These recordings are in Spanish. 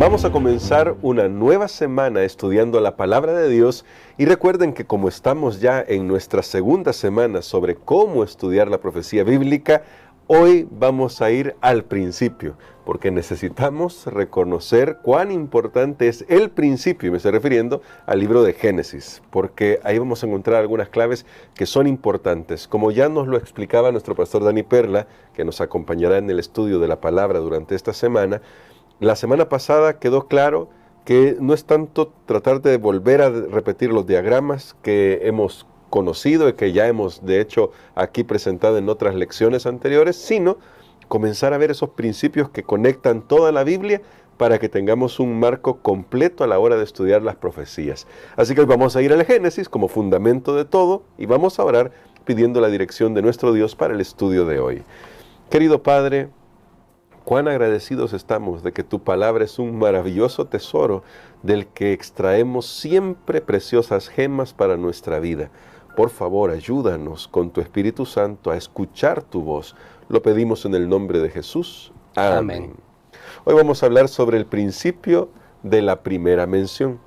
Vamos a comenzar una nueva semana estudiando la Palabra de Dios y recuerden que como estamos ya en nuestra segunda semana sobre cómo estudiar la profecía bíblica, hoy vamos a ir al principio, porque necesitamos reconocer cuán importante es el principio, y me estoy refiriendo al libro de Génesis, porque ahí vamos a encontrar algunas claves que son importantes. Como ya nos lo explicaba nuestro pastor Dani Perla, que nos acompañará en el estudio de la palabra durante esta semana, la semana pasada quedó claro que no es tanto tratar de volver a repetir los diagramas que hemos conocido y que ya hemos de hecho aquí presentado en otras lecciones anteriores, sino comenzar a ver esos principios que conectan toda la Biblia para que tengamos un marco completo a la hora de estudiar las profecías. Así que hoy vamos a ir al Génesis como fundamento de todo y vamos a orar pidiendo la dirección de nuestro Dios para el estudio de hoy. Querido Padre, cuán agradecidos estamos de que tu palabra es un maravilloso tesoro del que extraemos siempre preciosas gemas para nuestra vida. Por favor, ayúdanos con tu Espíritu Santo a escuchar tu voz. Lo pedimos en el nombre de Jesús. Amén. Hoy vamos a hablar sobre el principio de la primera mención.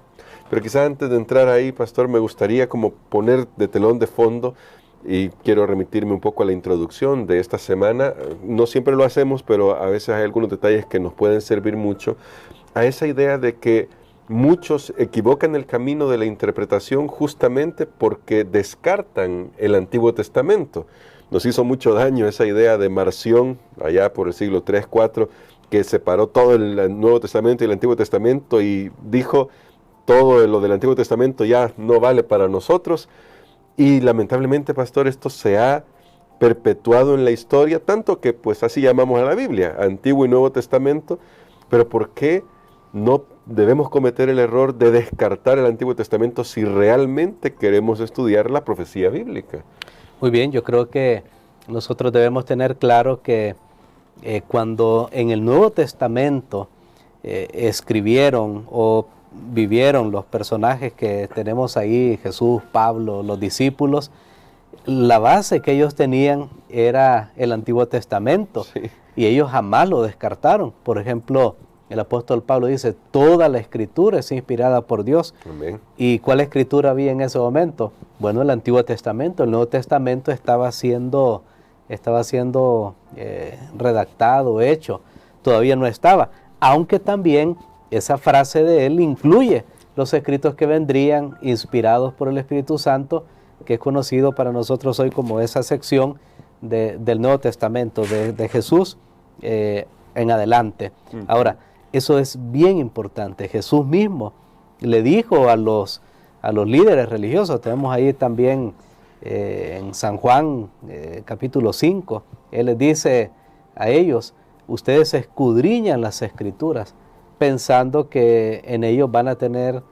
Pero quizás antes de entrar ahí, pastor, me gustaría como poner de telón de fondo, y quiero remitirme un poco a la introducción de esta semana. No siempre lo hacemos, pero a veces hay algunos detalles que nos pueden servir mucho, a esa idea de que muchos equivocan el camino de la interpretación justamente porque descartan el Antiguo Testamento. Nos hizo mucho daño esa idea de Marción, allá por el siglo 3, 4, que separó todo el Nuevo Testamento y el Antiguo Testamento y dijo, todo lo del Antiguo Testamento ya no vale para nosotros. Y lamentablemente, pastor, esto se ha perpetuado en la historia, tanto que pues así llamamos a la Biblia, Antiguo y Nuevo Testamento. Pero ¿por qué no debemos cometer el error de descartar el Antiguo Testamento si realmente queremos estudiar la profecía bíblica? Muy bien, yo creo que nosotros debemos tener claro que cuando en el Nuevo Testamento escribieron o vivieron los personajes que tenemos ahí, Jesús, Pablo, los discípulos, la base que ellos tenían era el Antiguo Testamento, sí, y ellos jamás lo descartaron. Por ejemplo, el apóstol Pablo dice, toda la escritura es inspirada por Dios. Amén. ¿Y cuál escritura había en ese momento? Bueno, el Antiguo Testamento. El Nuevo Testamento estaba siendo redactado, hecho, todavía no estaba, aunque también esa frase de él incluye los escritos que vendrían inspirados por el Espíritu Santo, que es conocido para nosotros hoy como esa sección del Nuevo Testamento, de Jesús en adelante. Ahora, eso es bien importante. Jesús mismo le dijo a los líderes religiosos, tenemos ahí también en San Juan capítulo 5, él les dice a ellos, ustedes escudriñan las Escrituras, pensando que en ellos van a tener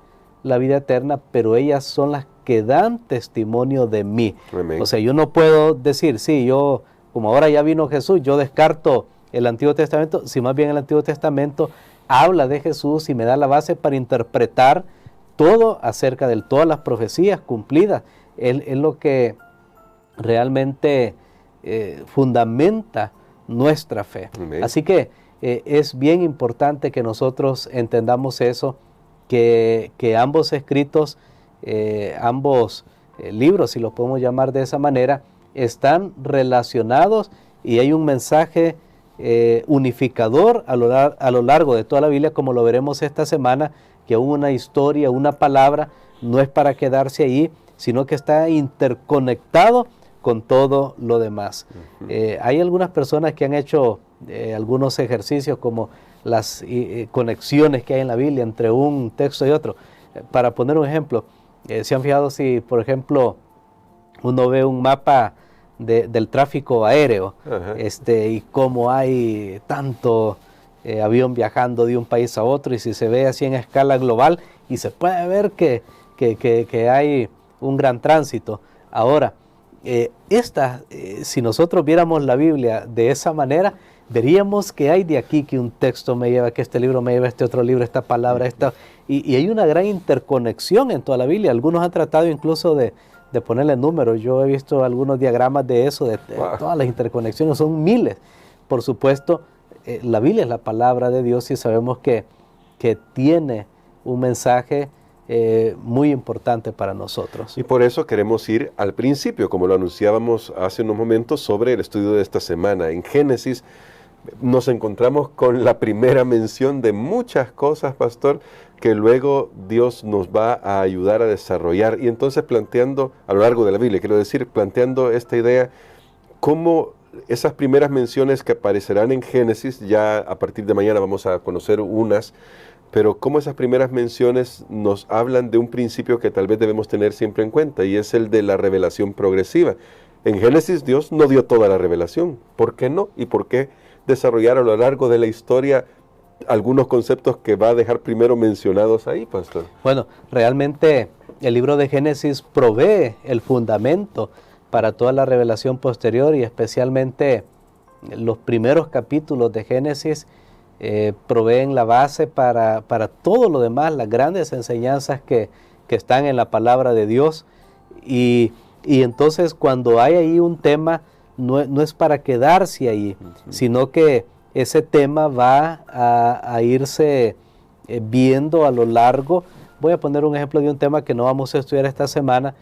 la vida eterna, pero ellas son las que dan testimonio de mí. Amén. O sea, yo no puedo decir, sí, yo, como ahora ya vino Jesús, yo descarto el Antiguo Testamento, si más bien el Antiguo Testamento habla de Jesús y me da la base para interpretar todo acerca de todas las profecías cumplidas. Es lo que realmente fundamenta nuestra fe. Amén. Así que es bien importante que nosotros entendamos eso, que ambos escritos, ambos libros, si los podemos llamar de esa manera, están relacionados y hay un mensaje unificador a lo largo de toda la Biblia, como lo veremos esta semana, que una historia, una palabra, no es para quedarse ahí, sino que está interconectado con todo lo demás. Hay algunas personas que han hecho algunos ejercicios como las conexiones que hay en la Biblia entre un texto y otro. Para poner un ejemplo, ¿se han fijado si, por ejemplo, uno ve un mapa del tráfico aéreo, y cómo hay tanto avión viajando de un país a otro, y si se ve así en escala global, y se puede ver que hay un gran tránsito? Ahora, si nosotros viéramos la Biblia de esa manera, veríamos que hay de aquí que un texto me lleva, que este libro me lleva, este otro libro, esta palabra, y hay una gran interconexión en toda la Biblia. Algunos han tratado incluso de ponerle números. Yo he visto algunos diagramas de eso, de todas las interconexiones, son miles. Por supuesto, la Biblia es la palabra de Dios y sabemos que que tiene un mensaje muy importante para nosotros. Y por eso queremos ir al principio, como lo anunciábamos hace unos momentos sobre el estudio de esta semana. En Génesis nos encontramos con la primera mención de muchas cosas, pastor, que luego Dios nos va a ayudar a desarrollar. Y entonces planteando, a lo largo de la Biblia, quiero decir, planteando esta idea, cómo esas primeras menciones que aparecerán en Génesis, ya a partir de mañana vamos a conocer unas, pero cómo esas primeras menciones nos hablan de un principio que tal vez debemos tener siempre en cuenta, y es el de la revelación progresiva. En Génesis Dios no dio toda la revelación. ¿Por qué no? ¿Y por qué desarrollar a lo largo de la historia algunos conceptos que va a dejar primero mencionados ahí, pastor? Bueno, realmente el libro de Génesis provee el fundamento para toda la revelación posterior, y especialmente los primeros capítulos de Génesis proveen la base para todo lo demás, las grandes enseñanzas que están en la palabra de Dios. Y entonces cuando hay ahí un tema, no es para quedarse ahí, sino que ese tema va a irse viendo a lo largo. Voy a poner un ejemplo de un tema que no vamos a estudiar esta semana,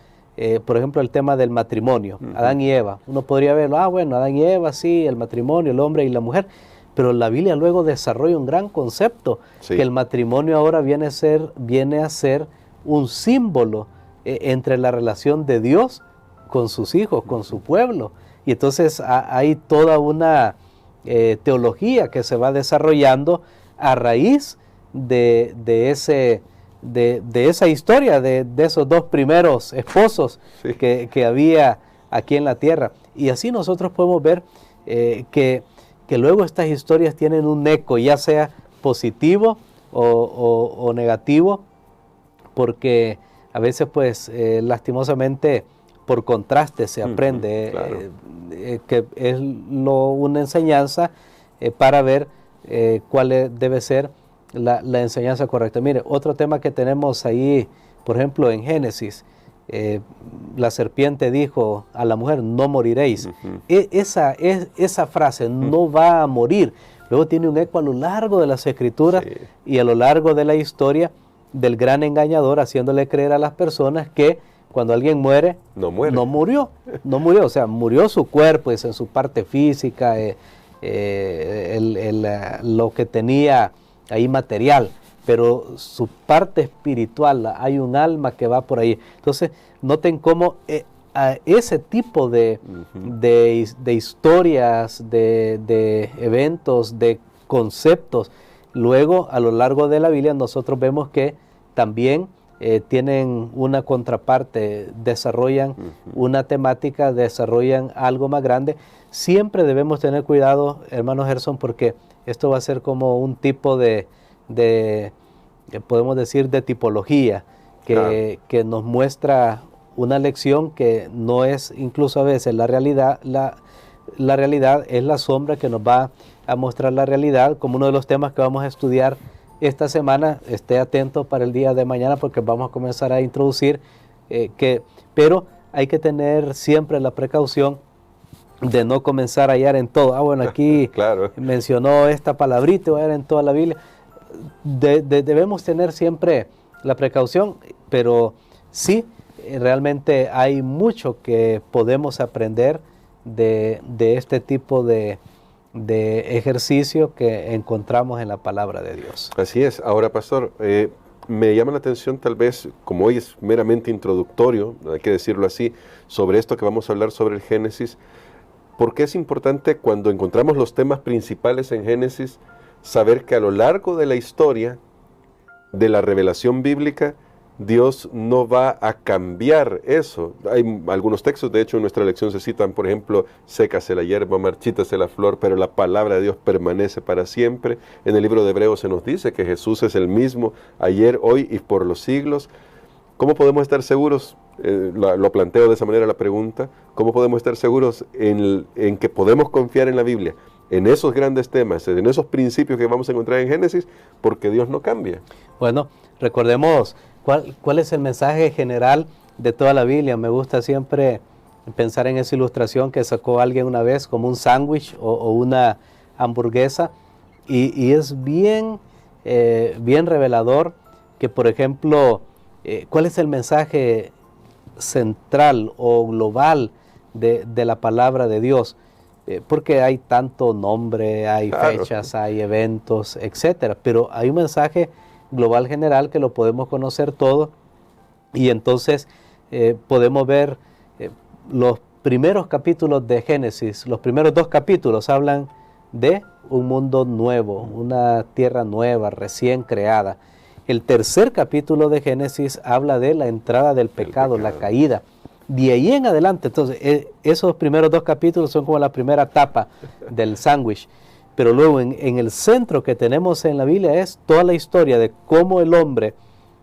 por ejemplo, el tema del matrimonio, Adán y Eva. Uno podría verlo, bueno, Adán y Eva, sí, el matrimonio, el hombre y la mujer, pero la Biblia luego desarrolla un gran concepto, sí, que el matrimonio ahora viene a ser un símbolo entre la relación de Dios con sus hijos, con su pueblo. Y entonces hay toda una teología que se va desarrollando a raíz de esa historia, de esos dos primeros esposos, sí, que había aquí en la tierra. Y así nosotros podemos ver que luego estas historias tienen un eco, ya sea positivo o negativo, porque a veces pues lastimosamente por contraste se aprende, claro, que es una enseñanza para ver cuál debe ser la enseñanza correcta. Mire, otro tema que tenemos ahí, por ejemplo en Génesis, la serpiente dijo a la mujer, no moriréis. Esa frase, no va a morir, luego tiene un eco a lo largo de las Escrituras, sí, y a lo largo de la historia del gran engañador, haciéndole creer a las personas que cuando alguien muere, no murió, o sea, murió su cuerpo, es en su parte física, lo que tenía ahí material, pero su parte espiritual, hay un alma que va por ahí. Entonces, noten cómo ese tipo de historias, de eventos, de conceptos, luego a lo largo de la Biblia nosotros vemos que también tienen una contraparte, desarrollan una temática, desarrollan algo más grande. Siempre debemos tener cuidado, hermano Gerson, porque esto va a ser como un tipo de podemos decir, de tipología, que nos muestra una lección que no es incluso a veces la realidad. La realidad es la sombra que nos va a mostrar la realidad, como uno de los temas que vamos a estudiar esta semana. Esté atento para el día de mañana, porque vamos a comenzar a introducir, pero hay que tener siempre la precaución de no comenzar a hallar en todo. Bueno, aquí claro, mencionó esta palabrita, voy a hallar en toda la Biblia. Debemos tener siempre la precaución, pero sí, realmente hay mucho que podemos aprender de este tipo de ejercicio que encontramos en la palabra de Dios. Así es. Ahora, pastor, me llama la atención, tal vez, como hoy es meramente introductorio, hay que decirlo así, sobre esto que vamos a hablar sobre el Génesis, porque es importante cuando encontramos los temas principales en Génesis, saber que a lo largo de la historia de la revelación bíblica, Dios no va a cambiar eso. Hay algunos textos, de hecho en nuestra lección se citan, por ejemplo, sécase la hierba, marchítase la flor, pero la palabra de Dios permanece para siempre. En el libro de Hebreos se nos dice que Jesús es el mismo ayer, hoy y por los siglos. ¿Cómo podemos estar seguros? Lo planteo de esa manera la pregunta. ¿Cómo podemos estar seguros en que podemos confiar en la Biblia, en esos grandes temas, en esos principios que vamos a encontrar en Génesis? Porque Dios no cambia. Bueno, recordemos cuál es el mensaje general de toda la Biblia. Me gusta siempre pensar en esa ilustración que sacó alguien una vez, como un sándwich o una hamburguesa, y es bien bien revelador, que por ejemplo, ¿cuál es el mensaje central o global de la palabra de Dios? Porque hay tanto nombre, hay fechas, hay eventos, etcétera, pero hay un mensaje global general que lo podemos conocer todo, y entonces podemos ver los primeros capítulos de Génesis. Los primeros 2 capítulos hablan de un mundo nuevo, una tierra nueva, recién creada. El tercer capítulo de Génesis habla de la entrada del pecado, la caída. De ahí en adelante, entonces, esos primeros 2 capítulos son como la primera etapa del sándwich. Pero luego en el centro que tenemos en la Biblia es toda la historia de cómo el hombre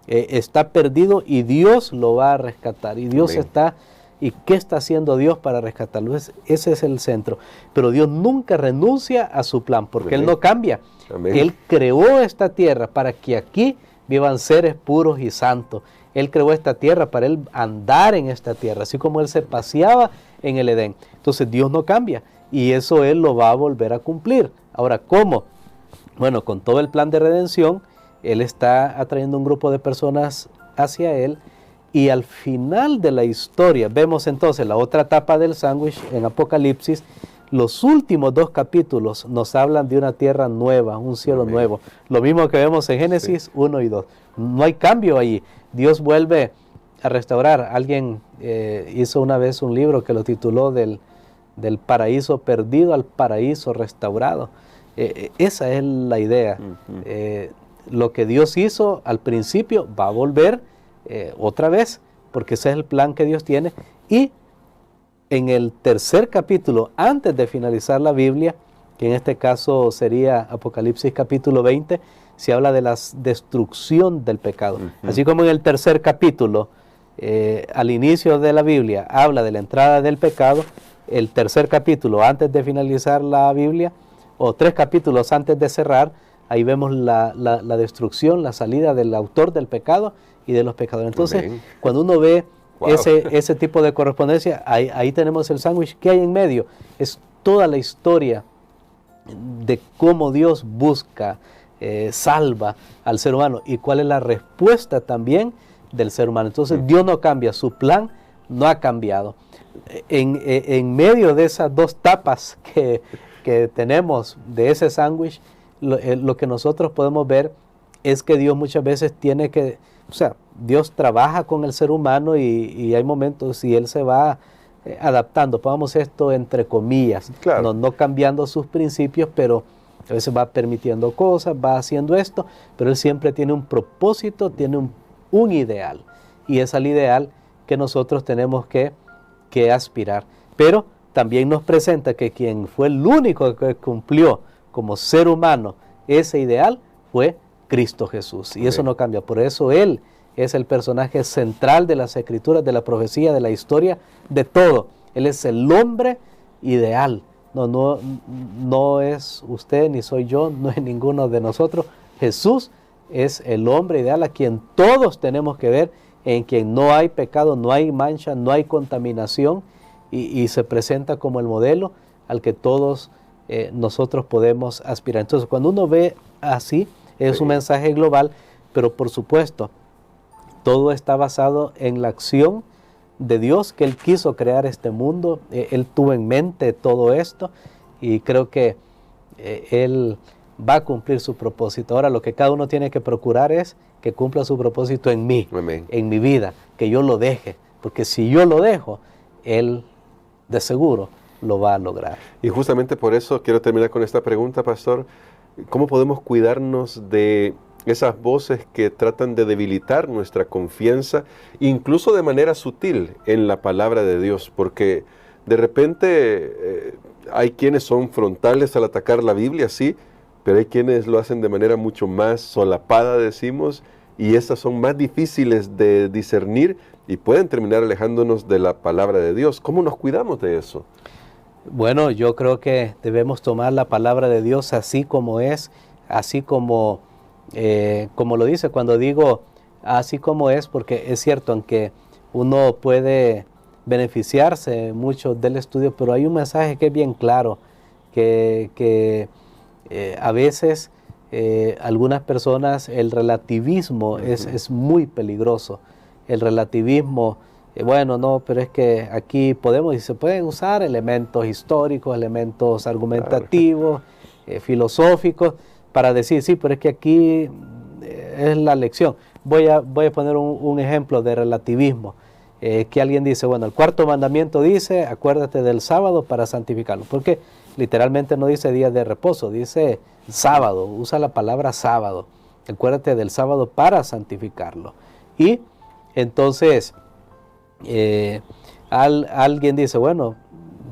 está perdido y Dios lo va a rescatar. Y Dios ¿y qué está haciendo Dios para rescatarlo? Ese es el centro. Pero Dios nunca renuncia a su plan, porque Él no cambia. Él creó esta tierra para que aquí vivan seres puros y santos. Él creó esta tierra para Él andar en esta tierra, así como Él se paseaba en el Edén. Entonces Dios no cambia, y eso Él lo va a volver a cumplir. Ahora, ¿cómo? Bueno, con todo el plan de redención, Él está atrayendo un grupo de personas hacia Él, y al final de la historia, vemos entonces la otra etapa del sándwich en Apocalipsis. Los últimos 2 capítulos nos hablan de una tierra nueva, un cielo nuevo. Lo mismo que vemos en Génesis 1 y 2. No hay cambio ahí. Dios vuelve a restaurar. Alguien hizo una vez un libro que lo tituló del paraíso perdido al paraíso restaurado. Esa es la idea. Lo que Dios hizo al principio va a volver otra vez, porque ese es el plan que Dios tiene. Y en el tercer capítulo, antes de finalizar la Biblia, que en este caso sería Apocalipsis capítulo 20, se habla de la destrucción del pecado. Así como en el tercer capítulo, al inicio de la Biblia, habla de la entrada del pecado, el tercer capítulo, antes de finalizar la Biblia, o 3 capítulos antes de cerrar, ahí vemos la destrucción, la salida del autor del pecado y de los pecadores. Entonces, cuando uno ve ese tipo de correspondencia, ahí tenemos el sándwich. ¿Qué hay en medio? Es toda la historia de cómo Dios busca, salva al ser humano, y cuál es la respuesta también del ser humano. Entonces Dios no cambia, su plan no ha cambiado. En medio de esas 2 tapas que tenemos de ese sándwich, lo que nosotros podemos ver es que Dios muchas veces tiene que, Dios trabaja con el ser humano, y hay momentos y Él se va adaptando, pongamos esto entre comillas, no cambiando sus principios, pero a veces va permitiendo cosas, va haciendo esto, pero Él siempre tiene un propósito, tiene un ideal, y es al ideal que nosotros tenemos que aspirar. Pero también nos presenta que quien fue el único que cumplió como ser humano ese ideal fue Cristo Jesús, y eso no cambia. Por eso Él es el personaje central de las Escrituras, de la profecía, de la historia, de todo. Él es el hombre ideal. No es usted ni soy yo, no es ninguno de nosotros. Jesús es el hombre ideal a quien todos tenemos que ver, en quien no hay pecado, no hay mancha, no hay contaminación, y se presenta como el modelo al que todos nosotros podemos aspirar. Entonces, cuando uno ve así, es un mensaje global, pero por supuesto, todo está basado en la acción de Dios, que Él quiso crear este mundo. Él tuvo en mente todo esto, y creo que Él va a cumplir su propósito. Ahora, lo que cada uno tiene que procurar es que cumpla su propósito en mí, en mi vida, que yo lo deje, porque si yo lo dejo, Él de seguro lo va a lograr. Y justamente por eso quiero terminar con esta pregunta, pastor. ¿Cómo podemos cuidarnos de esas voces que tratan de debilitar nuestra confianza, incluso de manera sutil, en la palabra de Dios? Porque de repente hay quienes son frontales al atacar la Biblia, sí, pero hay quienes lo hacen de manera mucho más solapada, decimos, y estas son más difíciles de discernir y pueden terminar alejándonos de la palabra de Dios. ¿Cómo nos cuidamos de eso? Bueno, yo creo que debemos tomar la palabra de Dios así como es, así como lo dice. Cuando digo así como es, porque es cierto, aunque uno puede beneficiarse mucho del estudio, pero hay un mensaje que es bien claro, que a veces algunas personas el relativismo es muy peligroso. El relativismo, bueno, no, pero es que aquí podemos y se pueden usar elementos históricos, elementos argumentativos, filosóficos, para decir, sí, pero es que aquí es la lección. Voy a poner un ejemplo de relativismo. Que alguien dice, bueno, el cuarto mandamiento dice, acuérdate del sábado para santificarlo, porque literalmente no dice día de reposo, dice sábado, usa la palabra sábado, acuérdate del sábado para santificarlo. Y entonces alguien dice, bueno,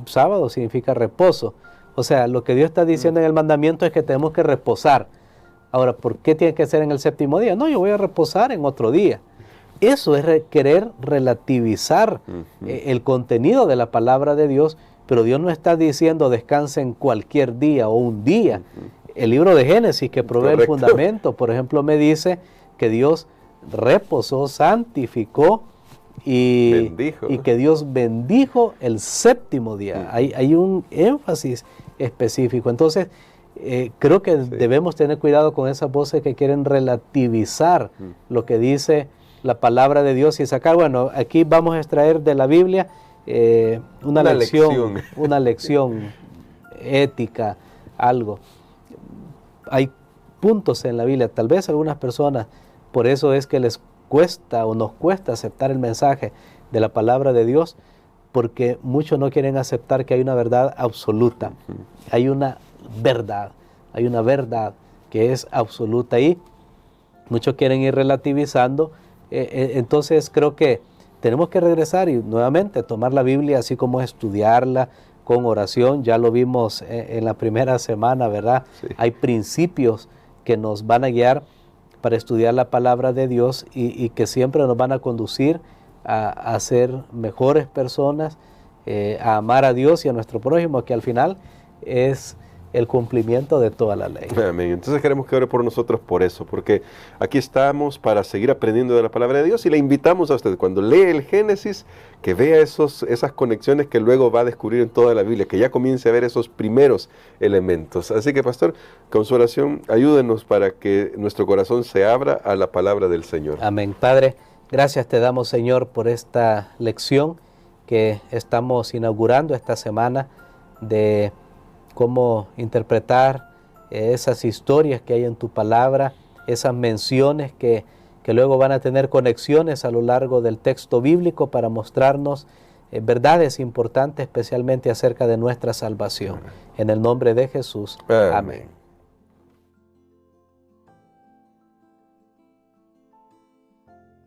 sábado significa reposo, o sea, lo que Dios está diciendo en el mandamiento es que tenemos que reposar. Ahora, ¿por qué tiene que ser en el séptimo día? No, yo voy a reposar en otro día. Eso es querer relativizar el contenido de la palabra de Dios, pero Dios no está diciendo descansa en cualquier día o un día. El libro de Génesis, que provee el fundamento, por ejemplo, me dice que Dios reposó, santificó y que Dios bendijo el séptimo día. Hay un énfasis específico. Entonces, creo que debemos tener cuidado con esas voces que quieren relativizar lo que dice la palabra de Dios y sacar, bueno, aquí vamos a extraer de la Biblia una lección ética, algo. Hay puntos en la Biblia, tal vez algunas personas, por eso es que les cuesta o nos cuesta aceptar el mensaje de la palabra de Dios, porque muchos no quieren aceptar que hay una verdad absoluta. Hay una verdad que es absoluta y muchos quieren ir relativizando. Entonces creo que tenemos que regresar y nuevamente tomar la Biblia así como estudiarla con oración. Ya lo vimos en la primera semana, ¿verdad? Sí. Hay principios que nos van a guiar para estudiar la palabra de Dios y que siempre nos van a conducir a ser mejores personas, a amar a Dios y a nuestro prójimo, que al final es el cumplimiento de toda la ley. Amén. Entonces queremos que ore por nosotros por eso, porque aquí estamos para seguir aprendiendo de la palabra de Dios y le invitamos a usted, cuando lee el Génesis, que vea esas conexiones que luego va a descubrir en toda la Biblia, que ya comience a ver esos primeros elementos. Así que, pastor, con su oración, ayúdenos para que nuestro corazón se abra a la palabra del Señor. Amén. Padre, gracias te damos, Señor, por esta lección que estamos inaugurando esta semana de cómo interpretar esas historias que hay en tu palabra, esas menciones que luego van a tener conexiones a lo largo del texto bíblico para mostrarnos verdades importantes, especialmente acerca de nuestra salvación. En el nombre de Jesús. Amén.